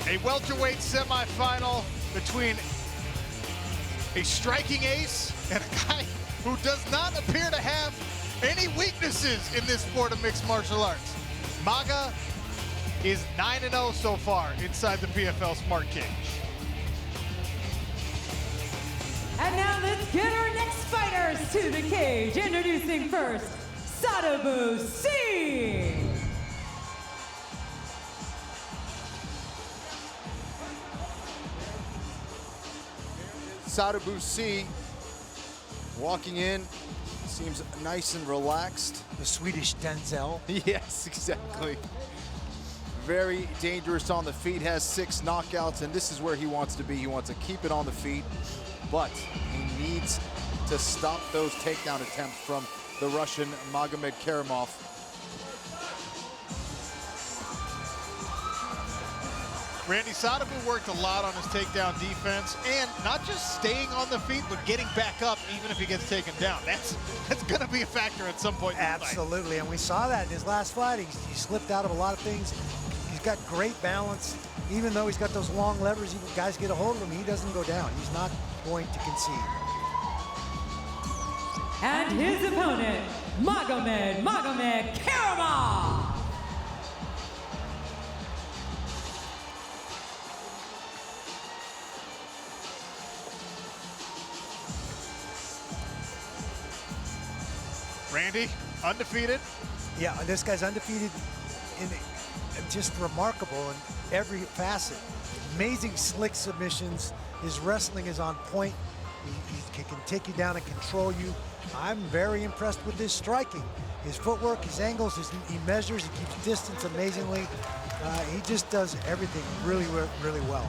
A welterweight semifinal between a striking ace and a guy who does not appear to have any weaknesses in this sport of mixed martial arts. Maga is 9-0 so far inside the PFL Smart Cage. And now let's get our next fighters to the cage. Introducing first, Sadibou Sy. Sadibou Sy walking in, seems nice and relaxed. The Swedish Denzel. Yes, exactly. Very dangerous on the feet, has 6 knockouts, and this is where he wants to be. He wants to keep it on the feet, but he needs to stop those takedown attempts from the Russian Magomedkerimov. Randy, Sadibou worked a lot on his takedown defense, and not just staying on the feet, but getting back up even if he gets taken down. That's going to be a factor at some point in the fight. Absolutely, and we saw that in his last fight. He slipped out of a lot of things. He's got great balance. Even though he's got those long levers, even guys get a hold of him, he doesn't go down. He's not going to concede. And his opponent, Magomed Magomedkerimov. Randy, undefeated. Yeah, this guy's undefeated, in just remarkable in every facet. Amazing slick submissions. His wrestling is on point. He can take you down and control you. I'm very impressed with his striking. His footwork, his angles, he measures, he keeps distance amazingly. He just does everything really, really well.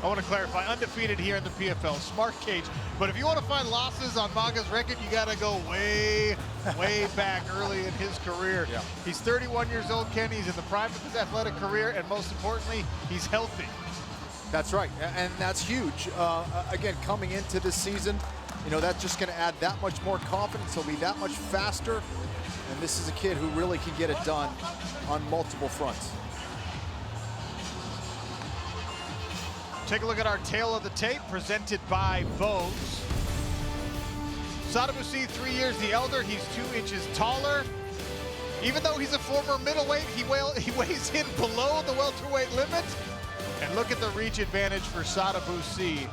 I want to clarify, undefeated here in the PFL Smart Cage, but if you want to find losses on Maga's record, you got to go way, way back early in his career. Yeah. He's 31 years old, Ken. He's in the prime of his athletic career, and most importantly, he's healthy. That's right, and that's huge. Again, coming into this season, you know, that's just going to add that much more confidence. He'll be that much faster, and this is a kid who really can get it done on multiple fronts. Take a look at our tail of the tape, presented by Bose. Sadibou Sy, 3 years the elder. He's 2 inches taller. Even though he's a former middleweight, he weighs in below the welterweight limit. And look at the reach advantage for Sadibou Sy.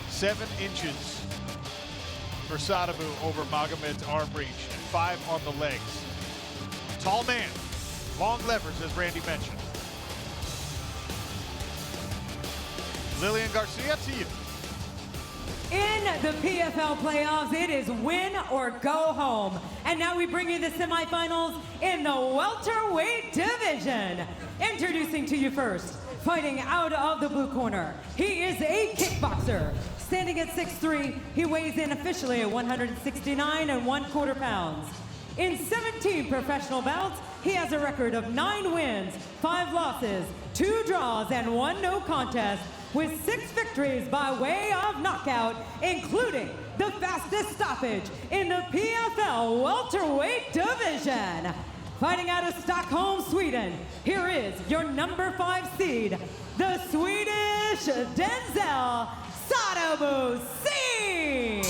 7 inches for Sadibou over Magomed's arm reach, and 5 on the legs. Tall man, long levers, as Randy mentioned. Lillian Garcia, to you. In the PFL playoffs, it is win or go home. And now we bring you the semifinals in the welterweight division. Introducing to you first, fighting out of the blue corner, he is a kickboxer. Standing at 6'3", he weighs in officially at 169 1/4 pounds. In 17 professional bouts, he has a record of 9 wins, 5 losses, 2 draws, and 1 no contest, with 6 victories by way of knockout, including the fastest stoppage in the PFL welterweight division. Fighting out of Stockholm, Sweden, here is your number 5 seed, the Swedish Denzel, Sadibou Sy.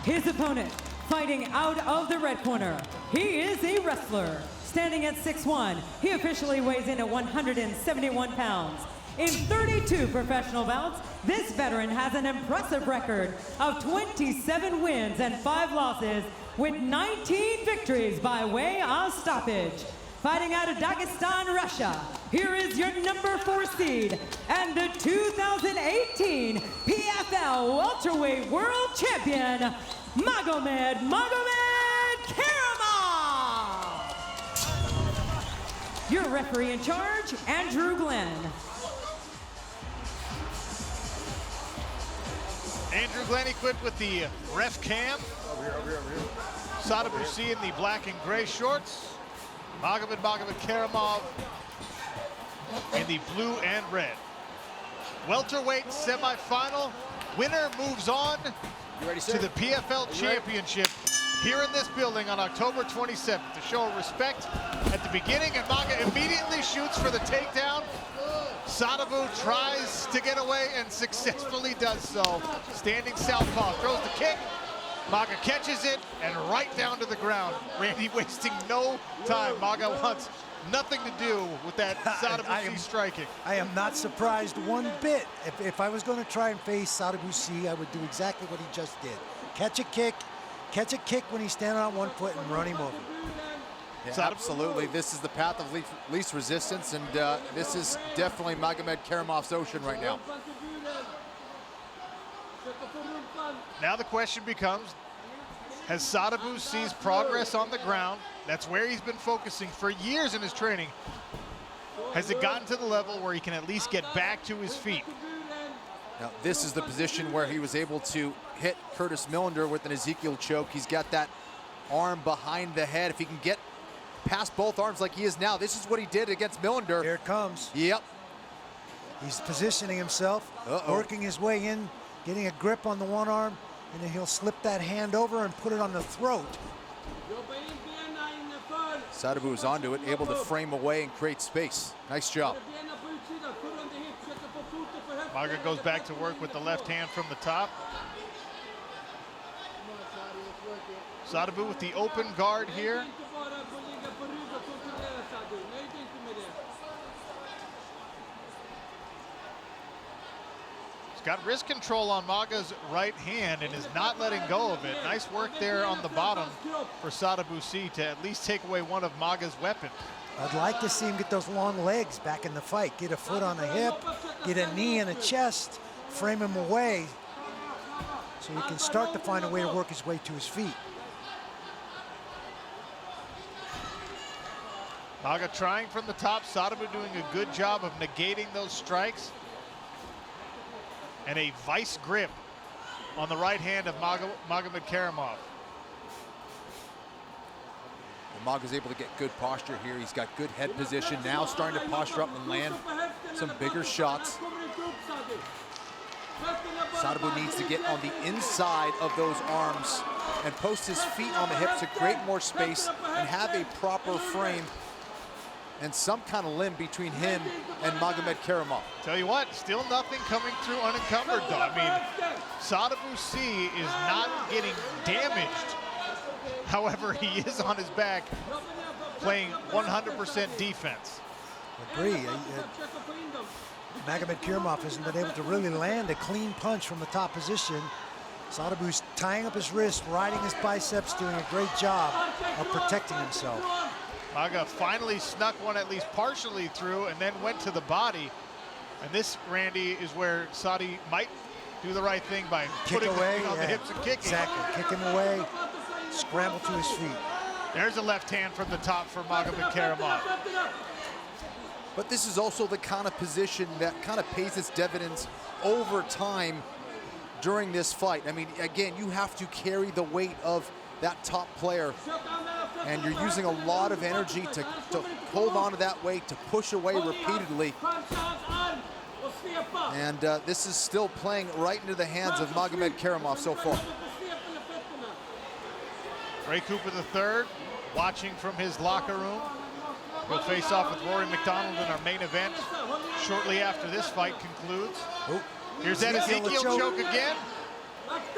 His opponent, fighting out of the red corner, he is a wrestler. Standing at 6'1", he officially weighs in at 171 pounds. In 32 professional bouts, this veteran has an impressive record of 27 wins and 5 losses, with 19 victories by way of stoppage. Fighting out of Dagestan, Russia, here is your number 4 seed and the 2018 PFL Welterweight World Champion, Magomed Magomedkerimov. Your referee in charge, Andrew Glenn. Andrew Glenn equipped with the ref cam. Over here. Sadibou Sy in the black and gray shorts. Magomed Magomedkerimov in the blue and red. Welterweight semifinal. Winner moves on You ready, to the PFL Championship here in this building on October 27th to show respect at the beginning, and Maga immediately shoots for the takedown. Sadibou tries to get away and successfully does so. Standing southpaw, throws the kick. Maga catches it and right down to the ground. Randy wasting no time. Maga wants nothing to do with that Sadibou Sy striking. I am not surprised one bit. If I was going to try and face Sadibou Sy, I would do exactly what he just did. Catch a kick when he's standing on one foot and run him over. Yeah, absolutely. This is the path of least resistance, and this is definitely Magomedkerimov's ocean right now. Now the question becomes, has Sadibou Sy's progress on the ground, that's where he's been focusing for years in his training, has it gotten to the level where he can at least get back to his feet? Now, this is the position where he was able to hit Curtis Millender with an Ezekiel choke. He's got that arm behind the head. If he can get past both arms like he is now, this is what he did against Millender. Here it comes. Yep. He's positioning himself, working his way in, getting a grip on the one arm, and then he'll slip that hand over and put it on the throat. Sadibou is onto it, able to frame away and create space. Nice job. Maga goes back to work with the left hand from the top. Sadibou with the open guard here. He's got wrist control on Maga's right hand and is not letting go of it. Nice work there on the bottom for Sadibou Sy to at least take away one of Maga's weapons. I'd like to see him get those long legs back in the fight. Get a foot on the hip, get a knee in the chest, frame him away so he can start to find a way to work his way to his feet. Maga trying from the top, Sadibou doing a good job of negating those strikes. And a vice grip on the right hand of Magomedkerimov. Maga's able to get good posture here. He's got good head position. Now starting to posture up and land some bigger shots. Sadibou needs to get on the inside of those arms and post his feet on the hips to create more space and have a proper frame and some kind of limb between him and Magomedkerimov. Tell you what, still nothing coming through unencumbered though. I mean, Sadibou Sy is not getting damaged. However, he is on his back playing 100% defense. Agree. Magomedkerimov hasn't been able to really land a clean punch from the top position. Sadibou's tying up his wrist, riding his biceps, doing a great job of protecting himself. Maga finally snuck one at least partially through and then went to the body. And this, Randy, is where Sadi might do the right thing by putting away, on the hips and kicking. Exactly, kick him away, scramble to his feet. There's a left hand from the top for Magomedkerimov. But this is also the kind of position that kind of pays its dividends over time during this fight. I mean, again, you have to carry the weight of that top player, and you're using a lot of energy to hold on to that weight, to push away repeatedly. And this is still playing right into the hands of Magomedkerimov so far. Ray Cooper III watching from his locker room. He'll face off with Rory McDonald in our main event shortly after this fight concludes. Here's that Ezekiel choke again.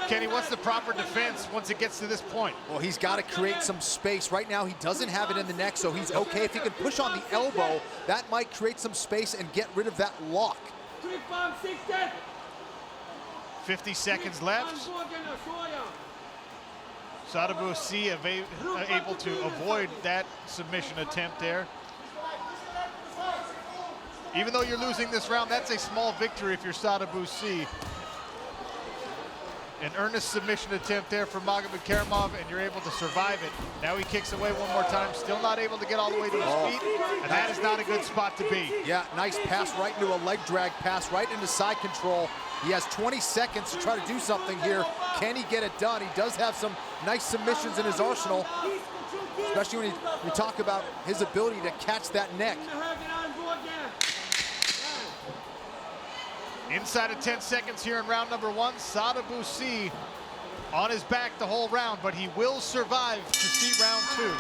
Kenny, what's the proper defense once it gets to this point? Well, he's got to create some space. Right now, he doesn't have it in the neck, so he's okay. If he can push on the elbow, that might create some space and get rid of that lock. 50 seconds left. Sadibou Sy able to avoid that submission attempt there. Even though you're losing this round, that's a small victory if you're Sadibou Sy. An earnest submission attempt there from Magomedkerimov, and you're able to survive it. Now he kicks away one more time, still not able to get all the way to his feet, and that is not a good spot to be. Yeah, nice pass right into a leg drag pass, right into side control. He has 20 seconds to try to do something here. Can he get it done? He does have some nice submissions in his arsenal, especially when we talk about his ability to catch that neck. Inside of 10 seconds here in round number one, Sadibou Sy on his back the whole round, but he will survive to see round 2.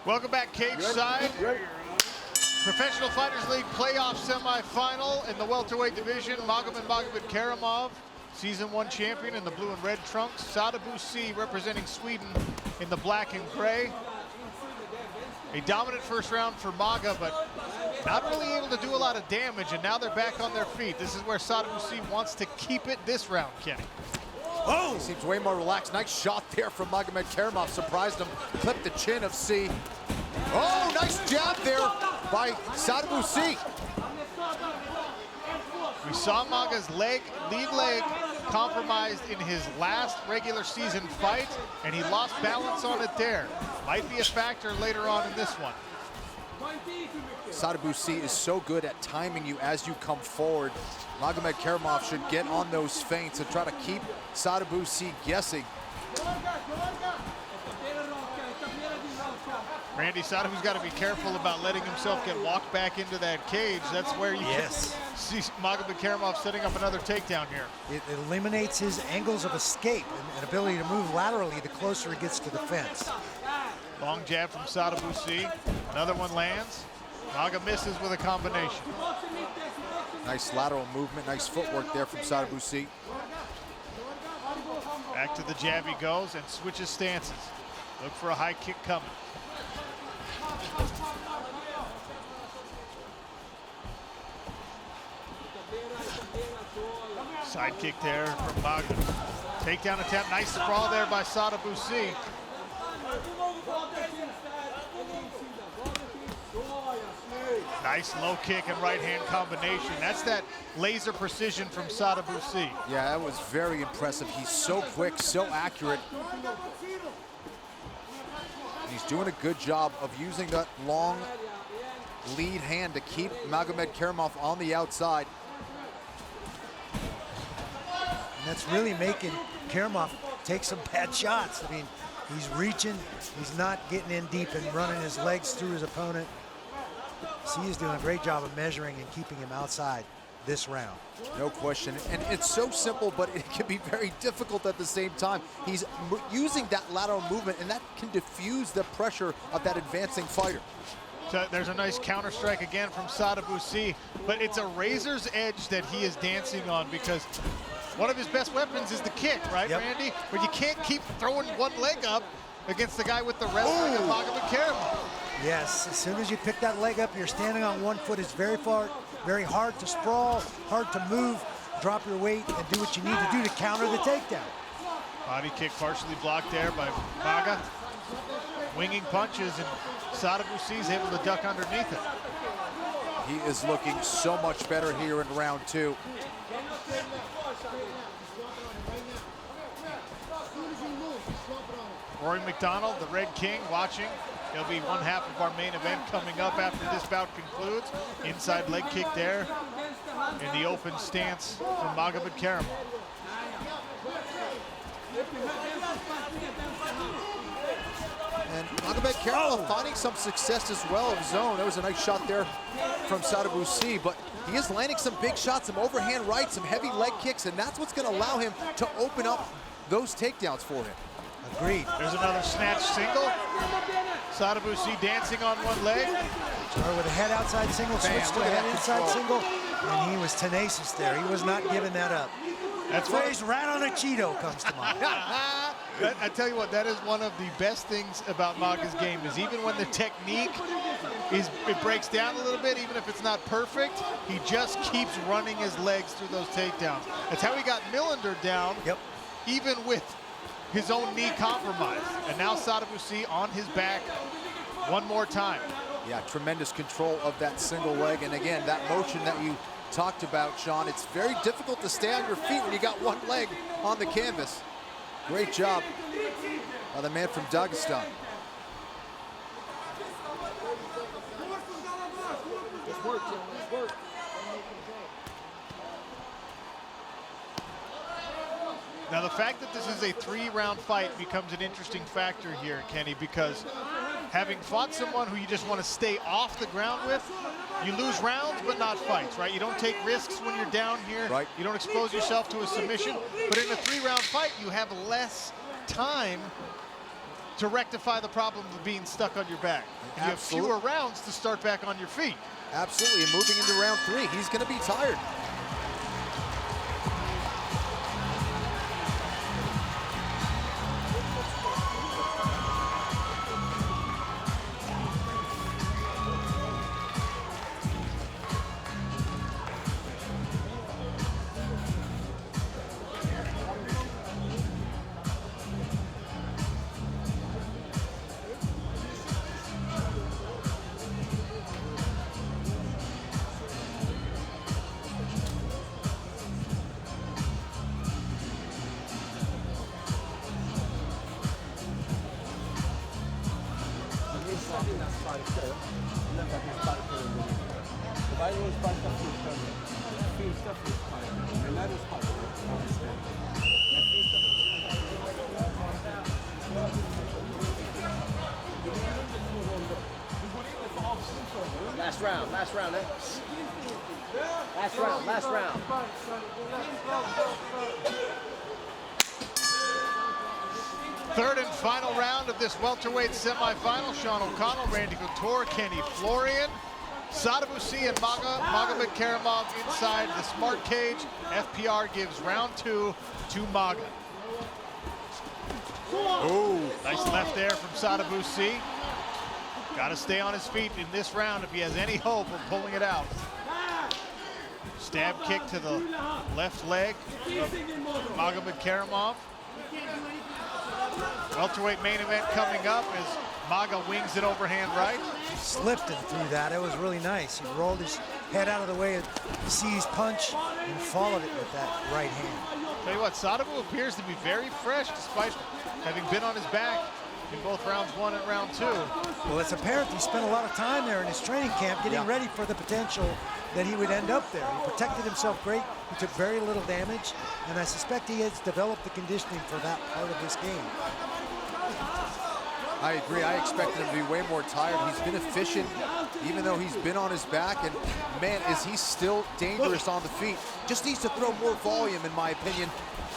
Welcome back, cage side. Professional Fighters League playoff semifinal in the welterweight division. Magomed Magomedkerimov, season 1 champion in the blue and red trunks. Sadibou Sy representing Sweden in the black and gray. A dominant first round for Maga, but not really able to do a lot of damage, and now they're back on their feet. This is where Sadibou Sy wants to keep it this round, Kenny. Oh! He seems way more relaxed. Nice shot there from Magomedkerimov. Surprised him. Clipped the chin of Sy. Oh, nice jab there by Sadibou Sy. We saw Maga's lead leg compromised in his last regular season fight, and he lost balance on it there. Might be a factor later on in this one. Sadibou Sy is so good at timing you as you come forward. Magomedkerimov should get on those feints and try to keep Sadibou Sy guessing. Randy, Sadibou's got to be careful about letting himself get walked back into that cage. That's where you see Magomedkerimov setting up another takedown here. It eliminates his angles of escape and ability to move laterally the closer he gets to the fence. Long jab from Sadibou Sy. Another one lands. Maga misses with a combination. Nice lateral movement, nice footwork there from Sadibou Sy. Back to the jab he goes and switches stances. Look for a high kick coming. Side kick there from Maga. Takedown attempt, nice sprawl there by Sadibou Sy. Nice low kick and right hand combination. That's that laser precision from Sadibou Sy. Yeah, that was very impressive. He's so quick, so accurate. He's doing a good job of using that long lead hand to keep Magomedkerimov on the outside. And that's really making Kerimov take some bad shots. I mean, he's reaching, he's not getting in deep and running his legs through his opponent. Sy is doing a great job of measuring and keeping him outside this round. No question, and it's so simple, but it can be very difficult at the same time. He's using that lateral movement, and that can diffuse the pressure of that advancing fighter. So there's a nice counter strike again from Sadibou Sy, but it's a razor's edge that he is dancing on, because one of his best weapons is the kick, right, Randy? But you can't keep throwing one leg up against the guy with the wrestling of Magomedkerimov. Yes, as soon as you pick that leg up, you're standing on one foot. It's very hard to sprawl, hard to move, drop your weight, and do what you need to do to counter the takedown. Body kick partially blocked there by Maga. Winging punches, and Sadibou Sy is able to duck underneath it. He is looking so much better here in round 2. Rory McDonald, the Red King, watching. He'll be one half of our main event coming up after this bout concludes. Inside leg kick there in the open stance from Magomedkerimov. And Magomedkerimov finding some success as well of his own. That was a nice shot there from Sadibou Sy, but he is landing some big shots, some overhand rights, some heavy leg kicks, and that's what's going to allow him to open up those takedowns for him. Agreed. There's another snatch single. Sadibou Sy dancing on one leg. Started with a head outside single, switched to a head inside single, and he was tenacious there. He was not giving that up. That's The phrase "rat on a Cheeto" comes to mind. I tell you what, that is one of the best things about Maga's game is even when the technique it breaks down a little bit, even if it's not perfect, he just keeps running his legs through those takedowns. That's how he got Millender down, even with his own knee compromised. And now Sadibou Sy on his back one more time. Yeah, tremendous control of that single leg. And again, that motion that you talked about, Sean, it's very difficult to stay on your feet when you got one leg on the canvas. Great job by the man from Dagestan. Now the fact that this is a 3-round fight becomes an interesting factor here, Kenny, because having fought someone who you just want to stay off the ground with, you lose rounds but not fights, right? You don't take risks when you're down here. Right. You don't expose yourself to a submission. But in a 3-round fight, you have less time to rectify the problem of being stuck on your back. You have fewer rounds to start back on your feet. Absolutely, and moving into round 3, he's going to be tired. Last round, eh? Last round. Third and final round of this welterweight semifinal. Sean O'Connell, Randy Couture, Kenny Florian, Sadibou Sy and Magomed Magomedkerimov inside the smart cage. FPR gives round 2 to Maga. Oh, nice left there from Sadibou Sy. Got to stay on his feet in this round if he has any hope of pulling it out. Stab kick to the left leg of Magomedkerimov. Welterweight main event coming up as Maga wings an overhand right. Slipped him through that. It was really nice. He rolled his head out of the way of Sy's punch and followed it with that right hand. Tell you what, Sadibou appears to be very fresh despite having been on his back in both rounds 1 and round 2. Well, it's apparent he spent a lot of time there in his training camp getting ready for the potential that he would end up there. He protected himself great. He took very little damage, and I suspect he has developed the conditioning for that part of this game. I agree. I expected him to be way more tired. He's been efficient, even though he's been on his back. And man, is he still dangerous on the feet. Just needs to throw more volume, in my opinion.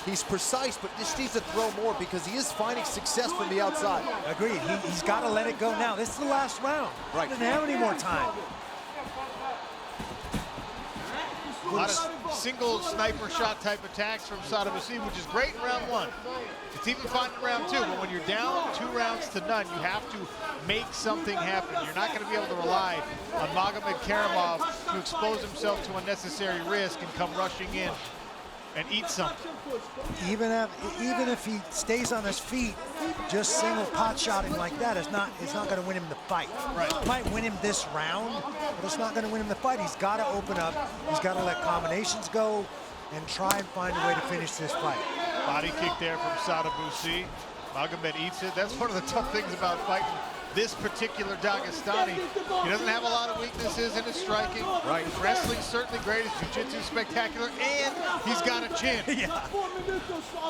He's precise, but just needs to throw more because he is finding success from the outside. Agreed. He's got to let it go now. This is the last round. Right. He doesn't have any more time. A lot of single sniper shot type attacks from Sadibou Sy, which is great in round 1. It's even fine in round 2, but when you're down 2 rounds to none, you have to make something happen. You're not going to be able to rely on Magomedkerimov to expose himself to unnecessary risk and come rushing in and eat something. Even if he stays on his feet, just single pot shotting like that is not going to win him the fight. Right. It might win him this round, but it's not going to win him the fight. He's got to open up. He's got to let combinations go and try and find a way to finish this fight. Body kick there from Sadibou Sy. Magomed eats it. That's one of the tough things about fighting this particular Dagestani. He doesn't have a lot of weaknesses in his striking. Right. His wrestling's certainly great. His jiu-jitsu is spectacular, and he's got a chin. Yeah.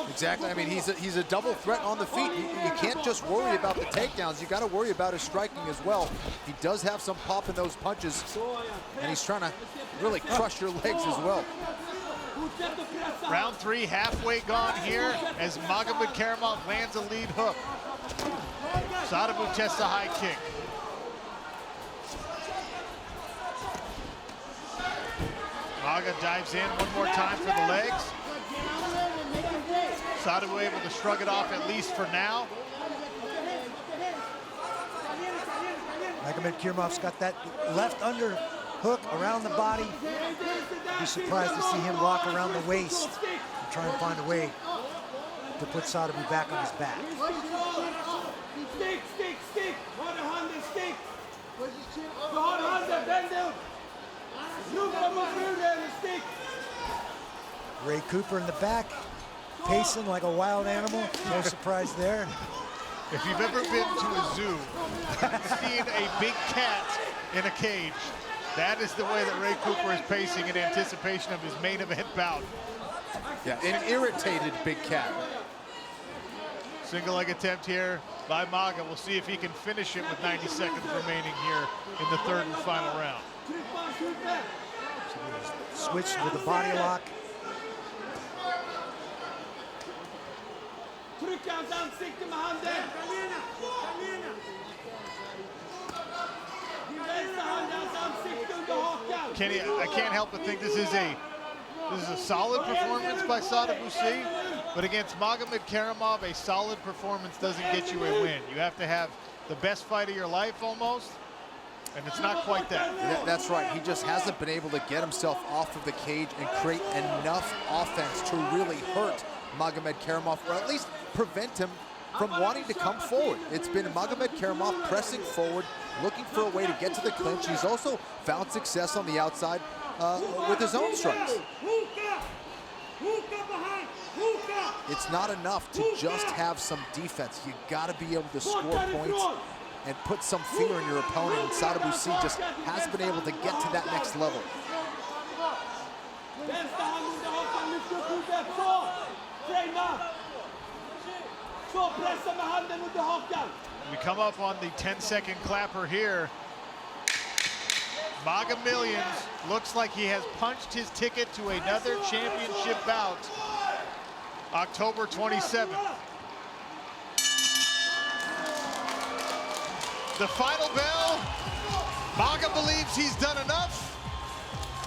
Exactly. I mean, he's a double threat on the feet. You can't just worry about the takedowns. You got to worry about his striking as well. He does have some pop in those punches, and he's trying to really crush your legs as well. Round 3 halfway gone here as Magomedkerimov lands a lead hook. Sadibou tests a high kick. Maga dives in one more time for the legs. Sadibou able to shrug it off at least for now. Magomedkerimov's got that left under hook around the body. I'd be surprised to see him lock around the waist and try and find a way to put Sadibou back on his back. Stick. Har du handen, stick. Du har handen, vänd upp. Rugga mot muren, stick. Ray Cooper in the back, pacing like a wild animal. No surprise there. If you've ever been to a zoo and seen a big cat in a cage, that is the way that Ray Cooper is pacing in anticipation of his main event bout. Yeah, an irritated big cat. Single leg attempt here by Maga. We'll see if he can finish it with 90 seconds remaining here in the third and final round. Switched with a body lock. Tryck hans ansikte med handen. Din vänstra hand i hans ansikte under hakan. Kenny, I can't help but think this is a solid performance by Sadibou Sy, but against Magomedkerimov, a solid performance doesn't get you a win. You have to have the best fight of your life almost, and it's not quite that. That's right. He just hasn't been able to get himself off of the cage and create enough offense to really hurt Magomedkerimov, or at least prevent him from wanting to come forward. It's been Magomedkerimov pressing forward, looking for a way to get to the clinch. He's also found success on the outside with his own strikes. It's not enough to just have some defense. You got to be able to score points and put some fear in your opponent. And Sadibou Sy just has been able to get to that next level. We come up on the 10-second clapper here. Maga Millions looks like he has punched his ticket to another championship bout, October 27th. The final bell. Maga believes he's done enough.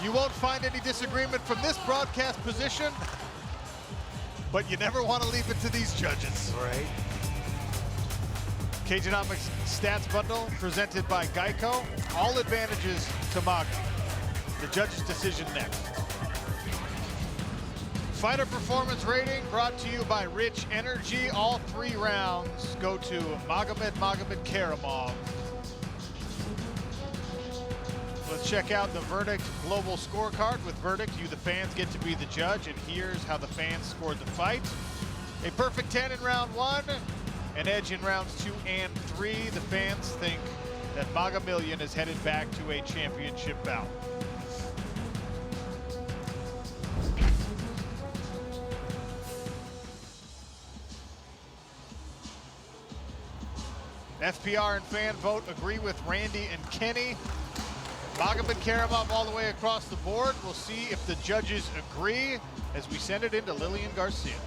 You won't find any disagreement from this broadcast position, but you never want to leave it to these judges. Right. Cageonomics Stats Bundle presented by Geico. All advantages to Maga. The judge's decision next. Fighter performance rating brought to you by Rich Energy. All 3 rounds go to Magomed Magomedkerimov. Let's check out the Verdict Global Scorecard. With Verdict, you the fans get to be the judge, and here's how the fans scored the fight. A perfect 10 in round 1, an edge in rounds 2 and 3. The fans think that Maga Million is headed back to a championship bout. FPR and fan vote agree with Randy and Kenny. Magomedkerimov all the way across the board. We'll see if the judges agree as we send it into Lillian Garcia.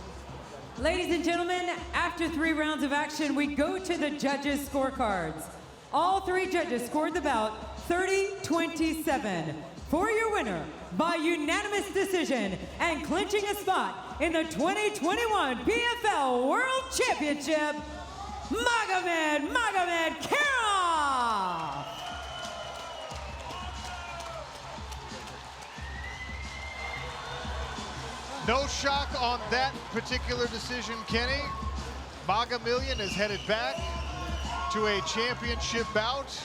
Ladies and gentlemen, after 3 rounds of action, we go to the judges' scorecards. All 3 judges scored the bout 30-27. For your winner, by unanimous decision and clinching a spot in the 2021 PFL World Championship, Magomed Magomedkerimov! No shock on that particular decision, Kenny. Maga Million is headed back to a championship bout.